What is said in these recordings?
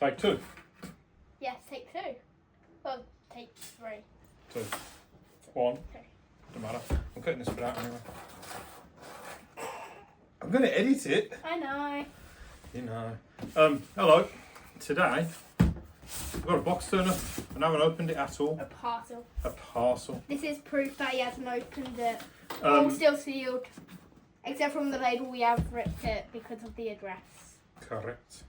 Take two. Yes, take two. Well, take three. Two. One. Three. Doesn't matter. I'm cutting this bit out anyway. I'm going to edit it. I know. You know. Hello. Today, we've got a box turner and I haven't opened it at all. A parcel. A parcel. This is proof that he hasn't opened it. All still sealed. Except from the label, we have ripped it because of the address. Correct.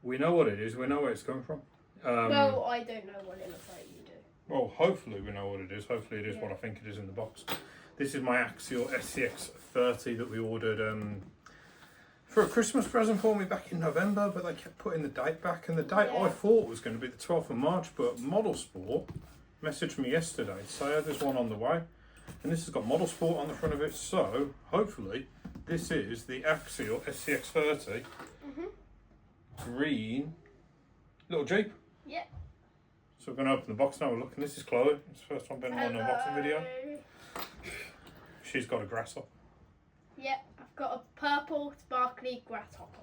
We know what it is. We know where it's coming from. Well, I don't know what it looks like. You do. Well, hopefully we know what it is. Hopefully it is what I think it is in the box. This is my Axial SCX30 that we ordered for a Christmas present for me back in November, but they kept putting the date back, and the date I thought was going to be the 12th of March, but Model Sport messaged me yesterday to say, oh, there's one on the way, and this has got Model Sport on the front of it, so hopefully this is the Axial SCX30 green little Jeep. Yeah. So we're going to open the box now. We're looking. This is Chloe. It's the first time being on an unboxing video. She's got a grasshopper. Yeah, I've got a purple sparkly grasshopper.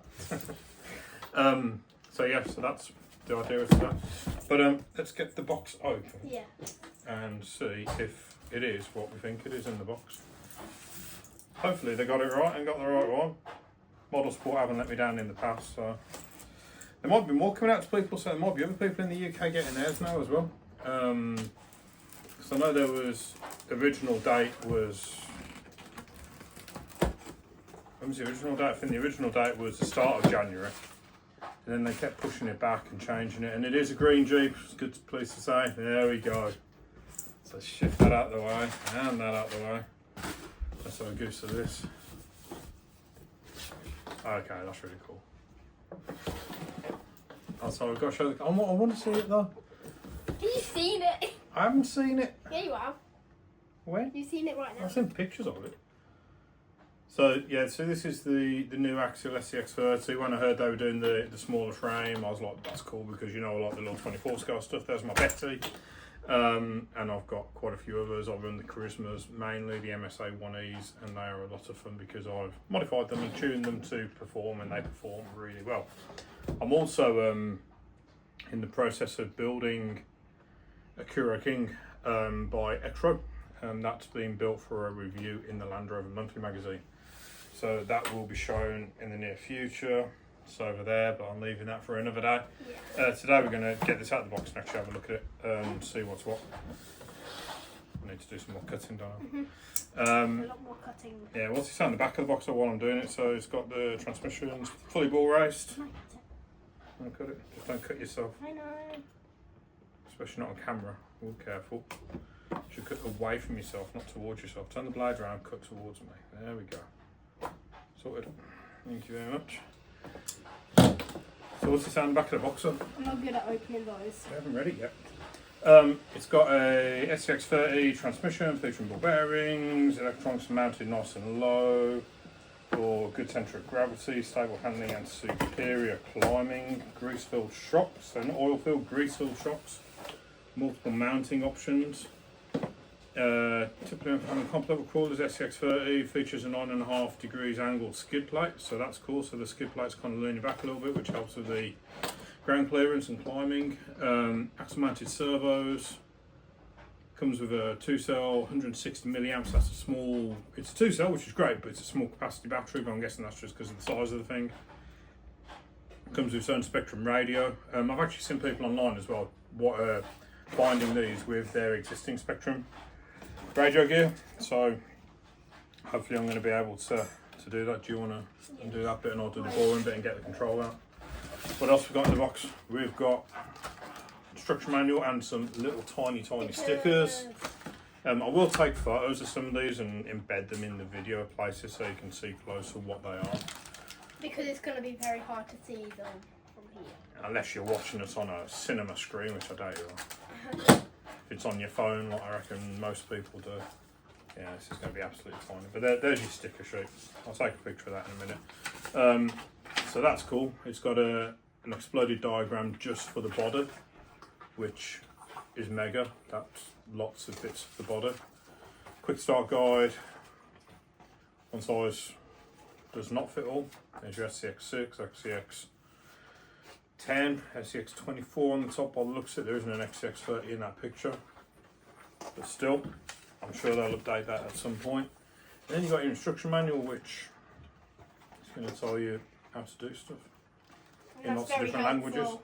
So that's the idea of that. But let's get the box open. Yeah. And see if it is what we think it is in the box. Hopefully they got it right and got the right one. Model Sport haven't let me down in the past, so there might be more coming out to people. So there might be other people in the UK getting theirs now as well. Because I know there was original date was. When was the original date? I think the original date was the start of January. And then they kept pushing it back and changing it. And it is a green Jeep, it's good, pleased to say. There we go. So shift that out of the way, and that out of the way. Let's have a goose of this. Okay, that's really cool. Oh, so I've got to show the... I want to see it though. Have you seen it? I haven't seen it. Yeah, you have. When? You've seen it right now. I've seen pictures of it. So yeah, so this is the new Axial SCX30. When I heard they were doing the smaller frame, I was like, that's cool, because you know I like the little 24 scale stuff. There's my Betty. And I've got quite a few others. I've run the Charismas, mainly the MSA 1Es, and they are a lot of fun because I've modified them and tuned them to perform, and they perform really well. I'm also in the process of building a Kuro King by Exro, and that's being built for a review in the Land Rover Monthly magazine. So that will be shown in the near future. It's over there, but I'm leaving that for another day. Yeah. Today we're going to get this out of the box and actually have a look at it and see what's what. I need to do some more cutting, don't I? A lot more cutting. Yeah, what's it on the back of the box while I'm doing it? So it's got the transmissions, fully ball raced. Don't cut it. Just don't cut yourself. I know. Especially not on camera. Be careful. You should cut away from yourself, not towards yourself. Turn the blade around, cut towards me. There we go. Sorted. Thank you very much. So what's this on the back of the box? I'm not good at opening those. I haven't read it yet. It's got a SCX30 transmission featuring ball bearings, electronics mounted nice and low for good centre of gravity, stable handling and superior climbing, grease-filled shocks, so not oil-filled, grease-filled shocks, multiple mounting options. Typically on comp level crawlers, SCX30 features a 9.5 degrees angled skid plate, so that's cool. So the skid plate's kind of leaning back a little bit, which helps with the ground clearance and climbing. Axle mounted servos. Comes with a 2-cell, 160 milliamps. That's a small. It's a 2-cell, which is great, but it's a small capacity battery. But I'm guessing that's just because of the size of the thing. Comes with its own Spectrum radio. I've actually seen people online as well binding these with their existing Spectrum radio gear, so hopefully I'm going to be able to do that. Do you want to do that bit and I'll do the boring bit and get the control out? What else we've got in the box? We've got instruction manual and some little tiny stickers. I will take photos of some of these and embed them in the video places so you can see closer what they are. Because it's going to be very hard to see them from here. Unless you're watching us on a cinema screen, which I doubt you are. If it's on your phone, like I reckon most people do. Yeah, this is going to be absolutely fine. But there's your sticker sheet. I'll take a picture of that in a minute. So that's cool. It's got an exploded diagram just for the body, which is mega. That's lots of bits for the body. Quick start guide. One size does not fit all. There's your SCX6, 10 SCX24 on the top. By the looks of it, there isn't an SCX30 in that picture, but still, I'm sure they'll update that at some point. And then you've got your instruction manual, which is going to tell you how to do stuff in That's lots of very different languages. helpful.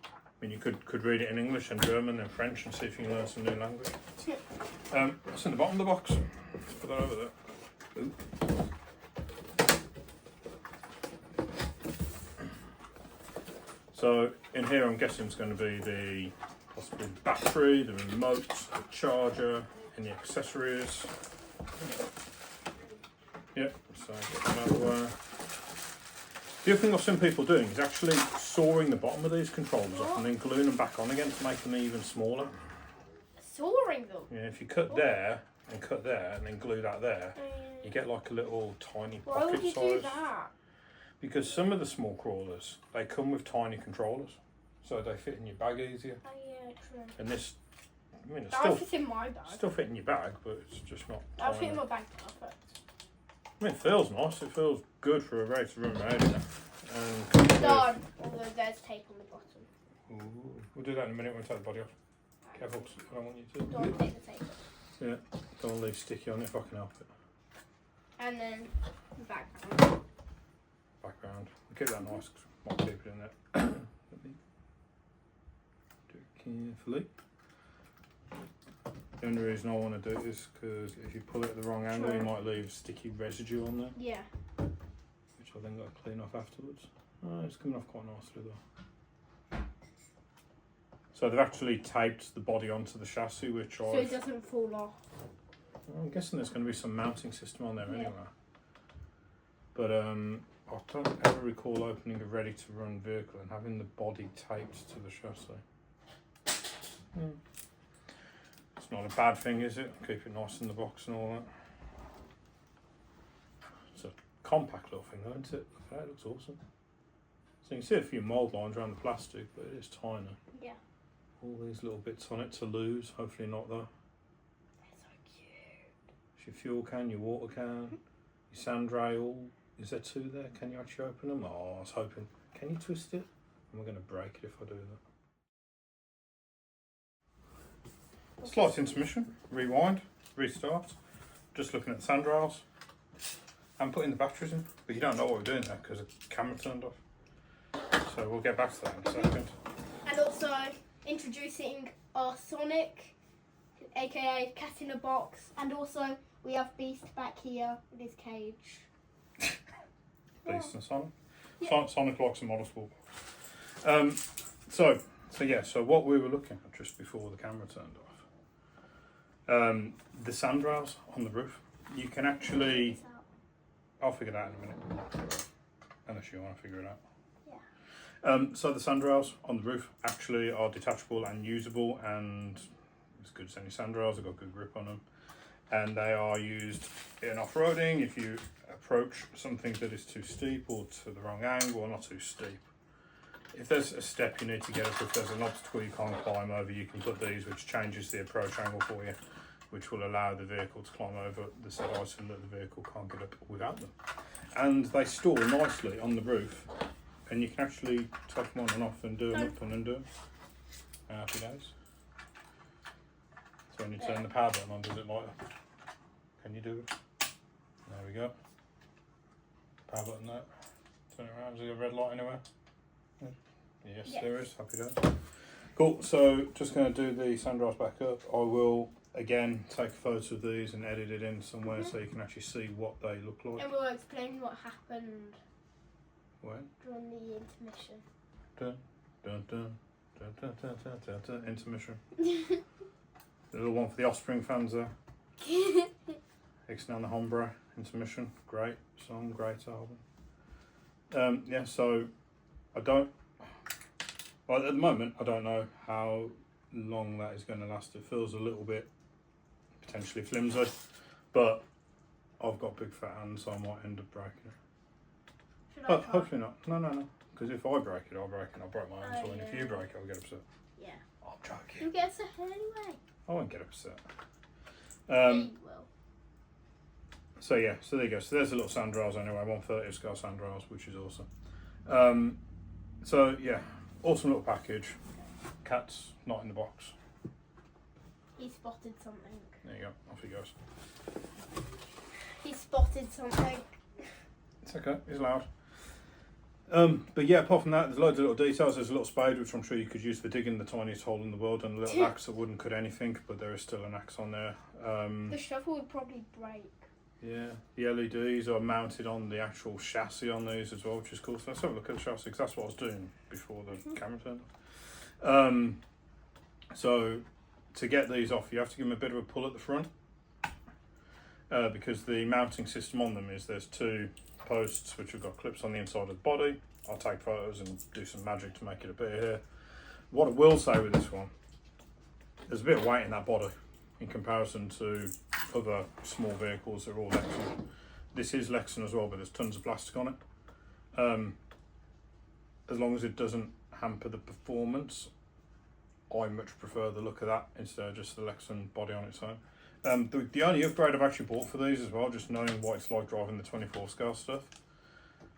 I mean, you could read it in English and German and French and see if you can learn some new language. What's in the bottom of the box? Let's put that over there. Ooh. So in here, I'm guessing it's going to be the possible battery, the remote, the charger, any accessories. Yep. So get that out of the way. The other thing I've seen people doing is actually sawing the bottom of these controllers off and then gluing them back on again to make them even smaller. Sawing them? Yeah, if you cut there and cut there and then glue that there, you get like a little tiny Why pocket would you size. do that? Because some of the small crawlers, they come with tiny controllers, so they fit in your bag easier. Oh yeah, true. And this, I mean, it's That would fit in my bag. still fit in your bag, but it's just not That would fit in tiny. my bag perfect. I mean, it feels nice. It feels good for a ready to run radio. And Done. Although there's tape on the bottom. Ooh, we'll do that in a minute when we take the body off. Careful, 'cause I don't want you to. Don't take the tape. Yeah, don't want to leave sticky on it if I can help it. And then the background. Background. We'll keep that nice, 'cause I might keep it in there. Let me do it carefully. The only reason I want to do it is because if you pull it at the wrong angle, you True. might leave sticky residue on there, Yeah. which I then got to clean off afterwards. Oh, it's coming off quite nicely though. So they've actually taped the body onto the chassis, which So it doesn't fall off. I'm guessing there's going to be some mounting system on there Yeah. anyway. But I don't ever recall opening a ready-to-run vehicle and having the body taped to the chassis. It's not a bad thing, is it? Keep it nice in the box and all that. It's a compact little thing, though, isn't it? Okay, it looks awesome. So you can see a few mould lines around the plastic, but it is tiny. Yeah. All these little bits on it to lose, hopefully not though. They're so cute. It's your fuel can, your water can, your sand rail. Is there two there? Can you actually open them? Oh, I was hoping. Can you twist it? Am I going to break it if I do that? Slight intermission, rewind, restart. Just looking at the sand rails and putting the batteries in. But you don't know what we're doing there because the camera turned off. So we'll get back to that in a second. And also introducing our Sonic, aka Cat in a Box, and also we have Beast back here with his cage. Beast and Sonic. Yeah. Sonic likes a model sport. So what we were looking at just before the camera turned off, the sand rails on the roof. You can actually, I'll figure that out in a minute, unless you want to figure it out. So the sand rails on the roof actually are detachable and usable, and as good as any sand rails. They've got good grip on them, and they are used in off-roading if you approach something that is too steep or to the wrong angle or not too steep. If there's a step you need to get up, if there's an obstacle you can't climb over, you can put these, which changes the approach angle for you, which will allow the vehicle to climb over the said item that the vehicle can't get up without them. And they store nicely on the roof, and you can actually take them on and off and do them up and undo them. Happy days. So when you turn the power button on, does it light up? Can you do it? There we go. Power button there. Turn it around. Is there a red light anywhere? Yes, Yes. there is. Happy days. Cool. So just going to do the sand rails back up. I will again take a photo of these and edit it in somewhere so you can actually see what they look like. And we'll explain what happened When? during the intermission. Dun dun dun dun dun dun dun dun, dun. Intermission. The little one for the Offspring fans there. Ixnay on the Hombre, Intermission, great song, great album. Yeah, so I don't, well at the moment I don't know how long that is going to last. It feels a little bit potentially flimsy, but I've got big fat hands, so I might end up breaking it. Should I But try? hopefully not. No. Because if I break it, I'll break it. I'll break my own toy, and if yeah. you break it, I'll get upset. Yeah. I'm joking. Who gets a head anyway? I won't get upset. Yeah, you will. So yeah, so there you go. So there's a little sand rails anyway, 1/30 scale sand rails, which is awesome. So yeah, awesome little package. Cat's not in the box. He spotted something. There you go, off he goes. He spotted something. It's okay, he's loud. But yeah, apart from that, there's loads of little details. There's a little spade, which I'm sure you could use for digging the tiniest hole in the world, and a little axe that wouldn't cut anything, but there is still an axe on there. The shovel would probably break. Yeah, the LEDs are mounted on the actual chassis on these as well, which is cool. So let's have a look at the chassis, because that's what I was doing before the camera turned on. So to get these off, you have to give them a bit of a pull at the front, because the mounting system on them is there's two posts which have got clips on the inside of the body. I'll take photos and do some magic to make it appear here. What I will say with this one, there's a bit of weight in that body in comparison to other small vehicles that are all Lexan. This is Lexan as well, but there's tons of plastic on it. As long as it doesn't hamper the performance, I much prefer the look of that instead of just the Lexan body on its own. The only upgrade I've actually bought for these as well, just knowing what it's like driving the 24 scale stuff,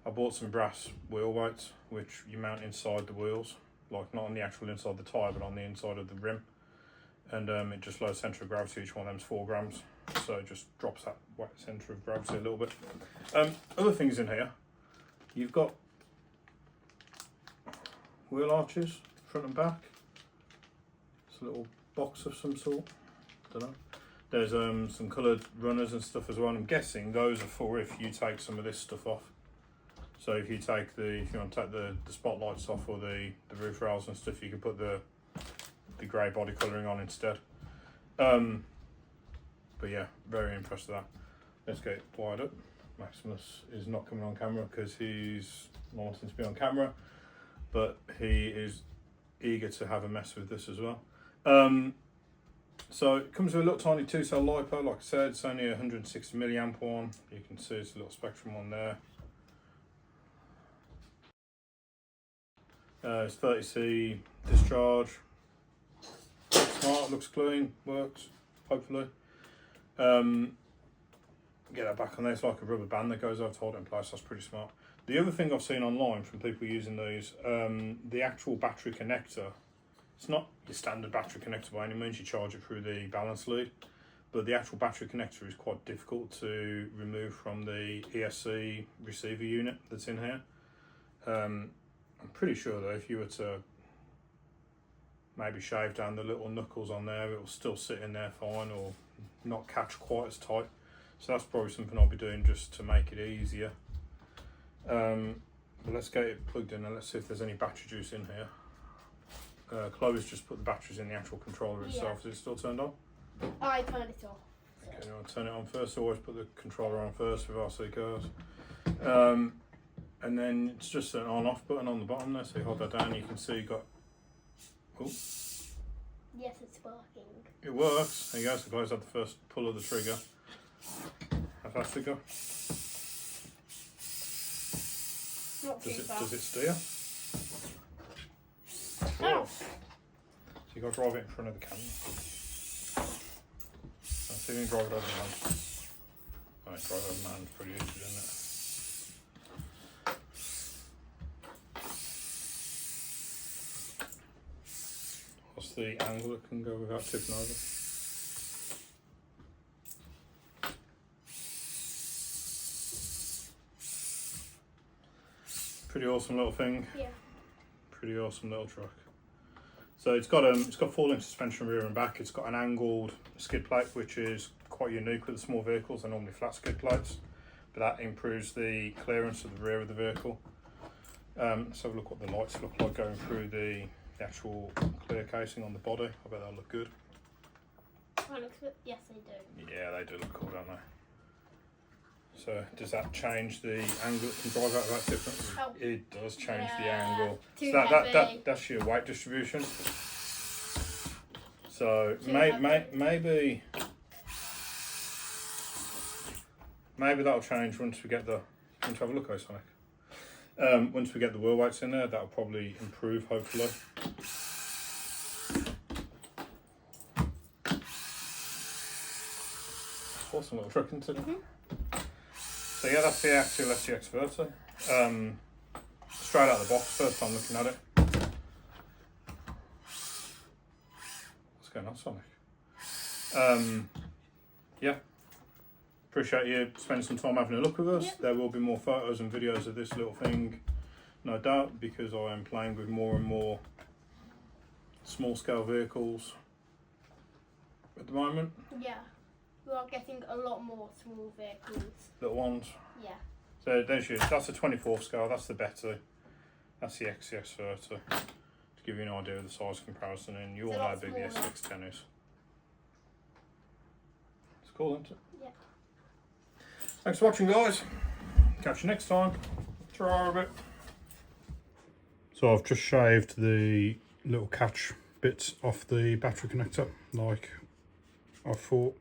I bought some brass wheel weights which you mount inside the wheels, like not on the actual inside the tyre but on the inside of the rim, and it just lowers centre of gravity. Each one of them's 4 grams, so it just drops that weight centre of gravity a little bit. Other things in here, you've got wheel arches front and back. It's a little box of some sort, don't know. There's some coloured runners and stuff as well, and I'm guessing those are for if you take some of this stuff off. So if you want to take the spotlights off or the roof rails and stuff, you can put the grey body colouring on instead. But yeah, very impressed with that. Let's get it wired up. Maximus is not coming on camera because he's not wanting to be on camera, but he is eager to have a mess with this as well. So it comes with a little tiny 2-cell LiPo. Like I said, it's only 160 milliamp one. You can see it's a little Spectrum one there. It's 30C discharge. Smart, looks clean, works, hopefully. Get that back on there. It's like a rubber band that goes over to hold it in place. That's pretty smart. The other thing I've seen online from people using these, the actual battery connector, it's not your standard battery connector by any means. You charge it through the balance lead, but the actual battery connector is quite difficult to remove from the ESC receiver unit that's in here. I'm pretty sure though, if you were to maybe shave down the little knuckles on there, it will still sit in there fine or not catch quite as tight. So that's probably something I'll be doing just to make it easier. But let's get it plugged in and let's see if there's any battery juice in here. Chloe's just put the batteries in the actual controller itself. Is it still turned on? I turned it off. Okay, you want to turn it on first. Always put the controller on first with RC cars. And then it's just an on-off button on the bottom there. So you hold that down, you can see you got. Oh. Yes, it's working. It works. There you go. So Chloe's had the first pull of the trigger. How fast it go? Not too fast. Does it steer? Oh. So you got to drive it in front of the camera. See if you can drive it over my hand. Right, drive it over my hand, pretty easy, isn't it? What's the angle it can go without tipping over? Pretty awesome little thing. Yeah. Pretty awesome little truck. So it's got falling suspension rear and back. It's got an angled skid plate, which is quite unique with the small vehicles. They're normally flat skid plates, but that improves the clearance of the rear of the vehicle. Let's have a look what the lights look like going through the actual clear casing on the body. I bet that'll look good. Oh, looks good. Yes, they do. Yeah, they do look cool, don't they? So does that change the angle? Can drive out of that difference? Oh. It does change the Yeah, angle. too So heavy. that's your weight distribution. So Too maybe that'll change once we get the. Want to have a look, Sonic? Once we get the wheel weights in there, that'll probably improve, hopefully. Awesome little truck, isn't it? So yeah, that's the Axial SCX30. straight out of the box, first time looking at it. What's going on, Sonic? Yeah. Appreciate you spending some time having a look with us. Yep. There will be more photos and videos of this little thing, no doubt, because I am playing with more and more small scale vehicles at the moment. Yeah. We are getting a lot more small vehicles. Little ones. Yeah. So there's your, that's the 24th scale, that's the Betty. That's the SCX30. To give you an idea of the size comparison, and you all It's a know how lot big the smaller. SCX10 is. It's cool, isn't it? Yeah. Thanks for watching, guys. Catch you next time. Try a bit. So I've just shaved the little catch bits off the battery connector, like I thought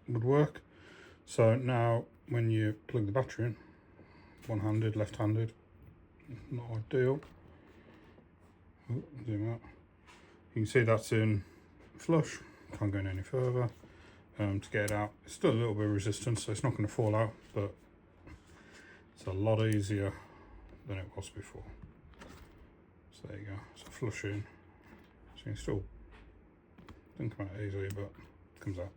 would work. So now when you plug the battery in, one-handed, left-handed, not ideal. Oh, zoom out. You can see that's in flush, can't go in any further. To get it out, it's still a little bit of resistance, so it's not going to fall out, but it's a lot easier than it was before. So there you go, so flush in, so you can still, doesn't come out easily, but it comes out.